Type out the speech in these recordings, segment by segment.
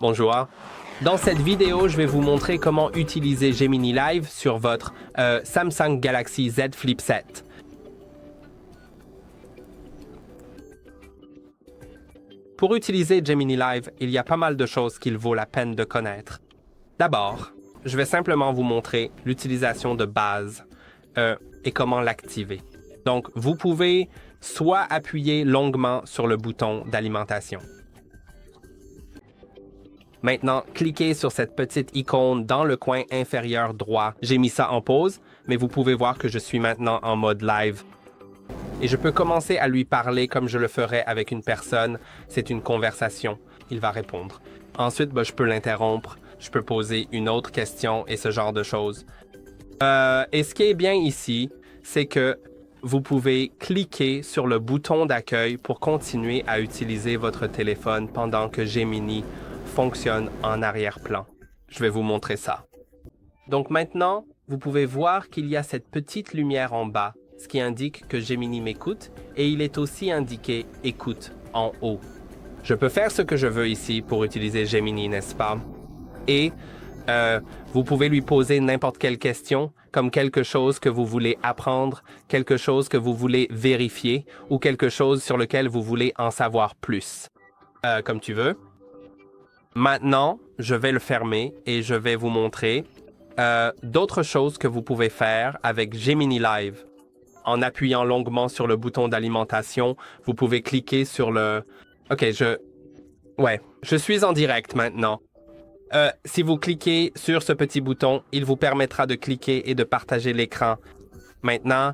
Bonjour. Dans cette vidéo, je vais vous montrer comment utiliser Gemini Live sur votre Samsung Galaxy Z Flip 7. Pour utiliser Gemini Live, il y a pas mal de choses qu'il vaut la peine de connaître. D'abord, je vais simplement vous montrer l'utilisation de base et comment l'activer. Donc, vous pouvez soit appuyer longuement sur le bouton d'alimentation. Maintenant, cliquez sur cette petite icône dans le coin inférieur droit. J'ai mis ça en pause, mais vous pouvez voir que je suis maintenant en mode live. Et je peux commencer à lui parler comme je le ferais avec une personne. C'est une conversation. Il va répondre. Ensuite, je peux l'interrompre. Je peux poser une autre question et ce genre de choses. Et ce qui est bien ici, c'est que vous pouvez cliquer sur le bouton d'accueil pour continuer à utiliser votre téléphone pendant que Gemini fonctionne en arrière-plan. Je vais vous montrer ça. Donc maintenant, vous pouvez voir qu'il y a cette petite lumière en bas, ce qui indique que Gemini m'écoute, et il est aussi indiqué « Écoute » en haut. Je peux faire ce que je veux ici pour utiliser Gemini, n'est-ce pas? Et vous pouvez lui poser n'importe quelle question, comme quelque chose que vous voulez apprendre, quelque chose que vous voulez vérifier, ou quelque chose sur lequel vous voulez en savoir plus. Comme tu veux. Maintenant, je vais le fermer et je vais vous montrer d'autres choses que vous pouvez faire avec Gemini Live. En appuyant longuement sur le bouton d'alimentation, vous pouvez cliquer sur le... OK, je suis en direct maintenant. Si vous cliquez sur ce petit bouton, il vous permettra de cliquer et de partager l'écran. Maintenant,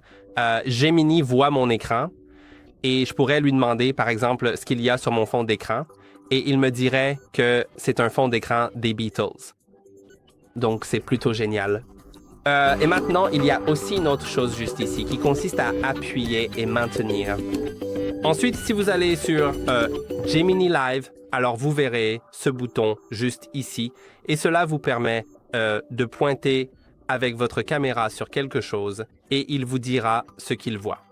Gemini voit mon écran et je pourrais lui demander, par exemple, ce qu'il y a sur mon fond d'écran. Et il me dirait que c'est un fond d'écran des Beatles. Donc, c'est plutôt génial. Et maintenant, il y a aussi une autre chose juste ici qui consiste à appuyer et maintenir. Ensuite, si vous allez sur Gemini Live, alors vous verrez ce bouton juste ici. Et cela vous permet de pointer avec votre caméra sur quelque chose et il vous dira ce qu'il voit.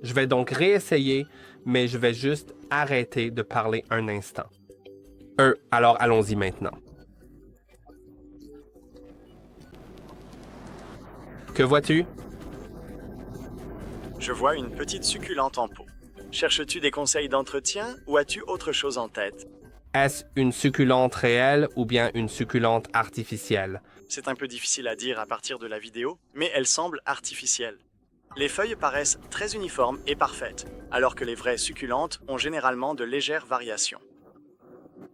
Je vais donc réessayer, mais je vais juste arrêter de parler un instant. Alors allons-y maintenant. Que vois-tu? Je vois une petite succulente en pot. Cherches-tu des conseils d'entretien ou as-tu autre chose en tête? Est-ce une succulente réelle ou bien une succulente artificielle? C'est un peu difficile à dire à partir de la vidéo, mais elle semble artificielle. Les feuilles paraissent très uniformes et parfaites, alors que les vraies succulentes ont généralement de légères variations.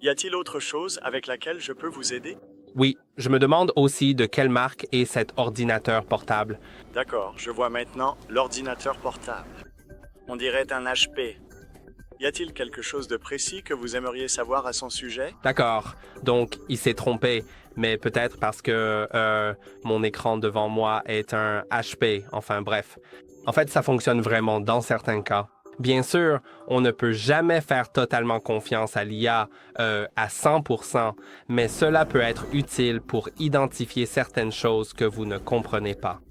Y a-t-il autre chose avec laquelle je peux vous aider? Oui, je me demande aussi de quelle marque est cet ordinateur portable. D'accord, je vois maintenant l'ordinateur portable. On dirait un HP. Y a-t-il quelque chose de précis que vous aimeriez savoir à son sujet? D'accord, donc il s'est trompé, mais peut-être parce que mon écran devant moi est un HP, enfin bref. En fait, ça fonctionne vraiment dans certains cas. Bien sûr, on ne peut jamais faire totalement confiance à l'IA à 100%, mais cela peut être utile pour identifier certaines choses que vous ne comprenez pas.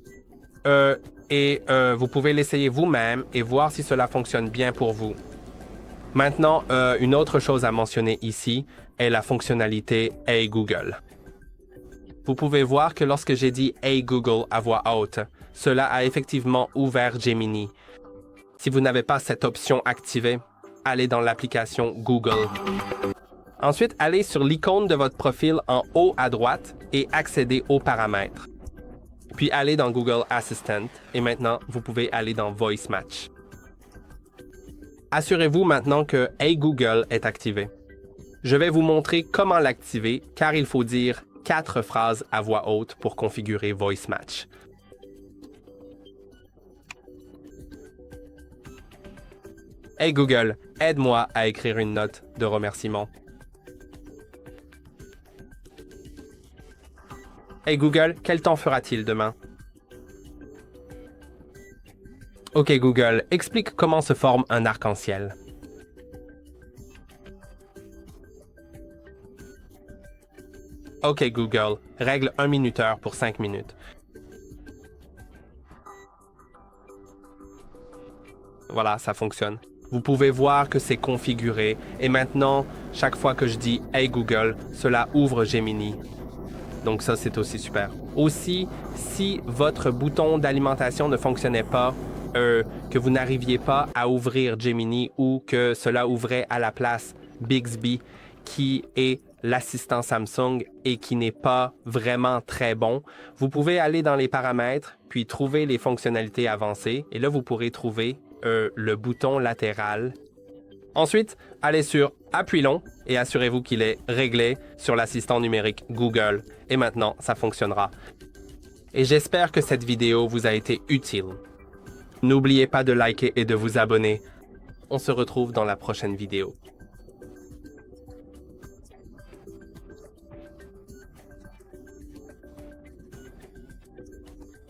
Vous pouvez l'essayer vous-même et voir si cela fonctionne bien pour vous. Maintenant, une autre chose à mentionner ici est la fonctionnalité « Hey Google ». Vous pouvez voir que lorsque j'ai dit « Hey Google » à voix haute, cela a effectivement ouvert Gemini. Si vous n'avez pas cette option activée, allez dans l'application Google. Ensuite, allez sur l'icône de votre profil en haut à droite et accédez aux paramètres. Puis allez dans Google Assistant et maintenant, vous pouvez aller dans Voice Match. Assurez-vous maintenant que Hey Google est activé. Je vais vous montrer comment l'activer car il faut dire 4 phrases à voix haute pour configurer Voice Match. Hey Google, aide-moi à écrire une note de remerciement. Hey Google, quel temps fera-t-il demain? OK Google, explique comment se forme un arc-en-ciel. OK Google, règle 1 minuteur pour 5 minutes. Voilà, ça fonctionne. Vous pouvez voir que c'est configuré et maintenant, chaque fois que je dis « Hey Google », cela ouvre Gemini. Donc ça, c'est aussi super. Aussi, si votre bouton d'alimentation ne fonctionnait pas, que vous n'arriviez pas à ouvrir Gemini ou que cela ouvrait à la place Bixby, qui est l'assistant Samsung et qui n'est pas vraiment très bon, vous pouvez aller dans les paramètres, puis trouver les fonctionnalités avancées, et là, vous pourrez trouver le bouton latéral. Ensuite, allez sur « Appui long » et assurez-vous qu'il est réglé sur l'assistant numérique Google. Et maintenant, ça fonctionnera. Et j'espère que cette vidéo vous a été utile. N'oubliez pas de liker et de vous abonner. On se retrouve dans la prochaine vidéo.